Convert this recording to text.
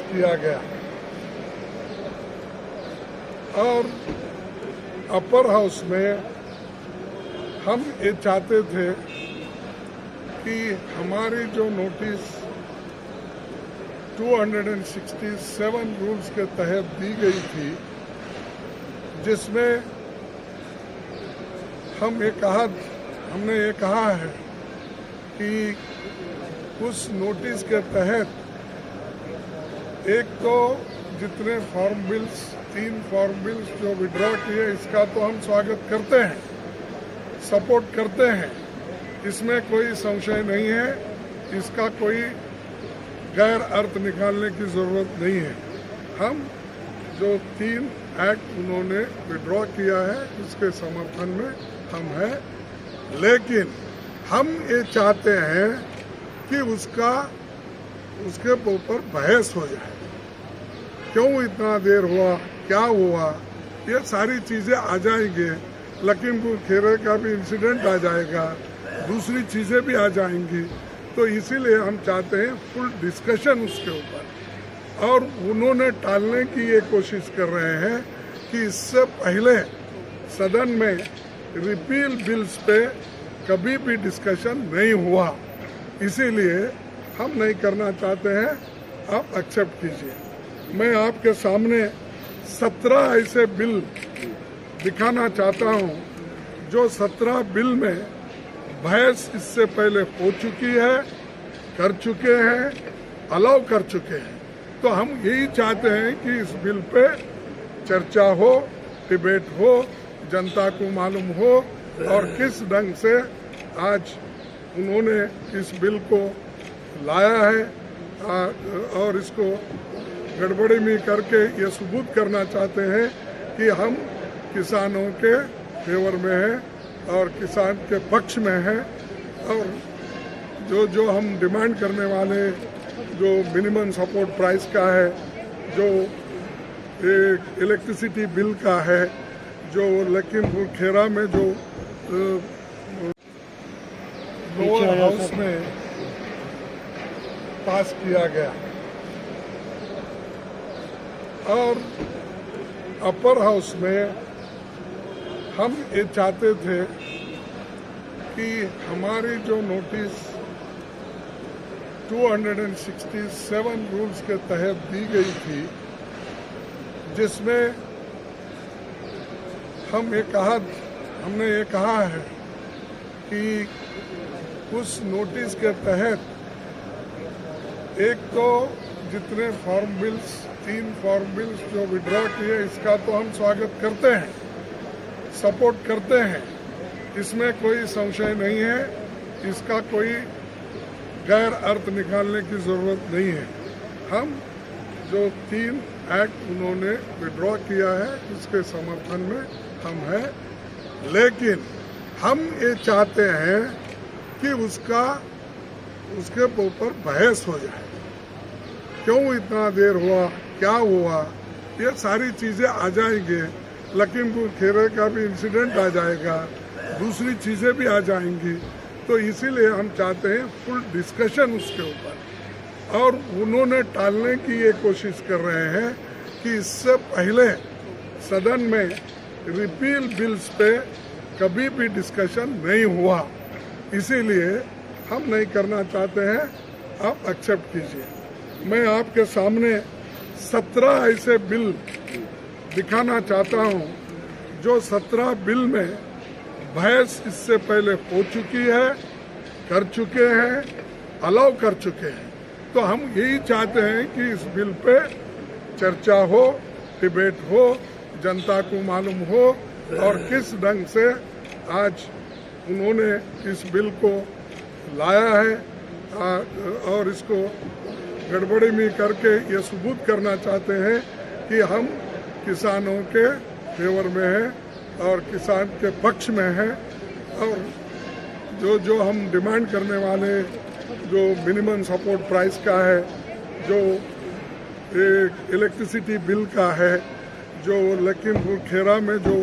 किया गया और अपर हाउस में हम ये चाहते थे कि हमारी जो नोटिस 267 रूल्स के तहत दी गई थी, जिसमें हमने ये कहा है कि उस नोटिस के तहत एक तो जितने फॉर्म बिल्स 3 फॉर्म बिल्स जो विड्रॉ किए, इसका तो हम स्वागत करते हैं, सपोर्ट करते हैं, इसमें कोई संशय नहीं है, इसका कोई गैर अर्थ निकालने की जरूरत नहीं है। हम जो 3 एक्ट उन्होंने विड्रॉ किया है उसके समर्थन में हम हैं, लेकिन हम ये चाहते हैं कि उसके ऊपर बहस हो जाए। क्यों इतना देर हुआ, क्या हुआ, ये सारी चीजें आ जाएंगे। लखीमपुर खीरी का भी इंसिडेंट आ जाएगा, दूसरी चीजें भी आ जाएंगी, तो इसीलिए हम चाहते हैं फुल डिस्कशन उसके ऊपर। और उन्होंने टालने की ये कोशिश कर रहे हैं कि इससे पहले सदन में रिपील बिल्स पे कभी भी डिस्कशन नहीं हुआ, इसीलिए हम नहीं करना चाहते हैं, आप एक्सेप्ट कीजिए। मैं आपके सामने 17 ऐसे बिल दिखाना चाहता हूं जो 17 बिल में बहस इससे पहले हो चुकी है, कर चुके हैं, अलाउ कर चुके हैं। तो हम यही चाहते हैं कि इस बिल पे चर्चा हो, डिबेट हो, जनता को मालूम हो और किस ढंग से आज उन्होंने इस बिल को लाया है और इसको गड़बड़ी में करके ये सबूत करना चाहते हैं कि हम किसानों के फेवर में हैं और किसान के पक्ष में हैं। और जो हम डिमांड करने वाले जो मिनिमम सपोर्ट प्राइस का है, जो इलेक्ट्रिसिटी बिल का है, जो लखीमपुर खीरी में जो लोअर हाउस में पास किया गया और अपर हाउस में हम ये चाहते थे कि हमारी जो नोटिस 267 रूल्स के तहत दी गई थी, जिसमें हमने ये कहा है कि उस नोटिस के तहत एक तो जितने फॉर्म बिल्स 3 फॉर्म बिल्स जो विड्रॉ किए, इसका तो हम स्वागत करते हैं, सपोर्ट करते हैं, इसमें कोई संशय नहीं है, इसका कोई गैर अर्थ निकालने की जरूरत नहीं है। हम जो 3 एक्ट उन्होंने विड्रॉ किया है उसके समर्थन में हम हैं, लेकिन हम ये चाहते हैं कि उसके ऊपर बहस हो जाए। क्यों इतना देर हुआ, क्या हुआ, ये सारी चीजें आ जाएंगे। लखीमपुर खीरी का भी इंसिडेंट आ जाएगा, दूसरी चीजें भी आ जाएंगी, तो इसीलिए हम चाहते हैं फुल डिस्कशन उसके ऊपर। और उन्होंने टालने की ये कोशिश कर रहे हैं कि इससे पहले सदन में रिपील बिल्स पे कभी भी डिस्कशन नहीं हुआ, इसीलिए हम नहीं करना चाहते हैं, आप एक्सेप्ट कीजिए। मैं आपके सामने 17 ऐसे बिल दिखाना चाहता हूं जो 17 बिल में बहस इससे पहले हो चुकी है, कर चुके हैं, अलाउ कर चुके हैं। तो हम यही चाहते हैं कि इस बिल पे चर्चा हो, डिबेट हो, जनता को मालूम हो और किस ढंग से आज उन्होंने इस बिल को लाया है और इसको गड़बड़ी में करके ये सबूत करना चाहते हैं कि हम किसानों के फेवर में हैं और किसान के पक्ष में हैं। और जो हम डिमांड करने वाले जो मिनिमम सपोर्ट प्राइस का है, जो इलेक्ट्रिसिटी बिल का है, जो लखीमपुर खीरी में जो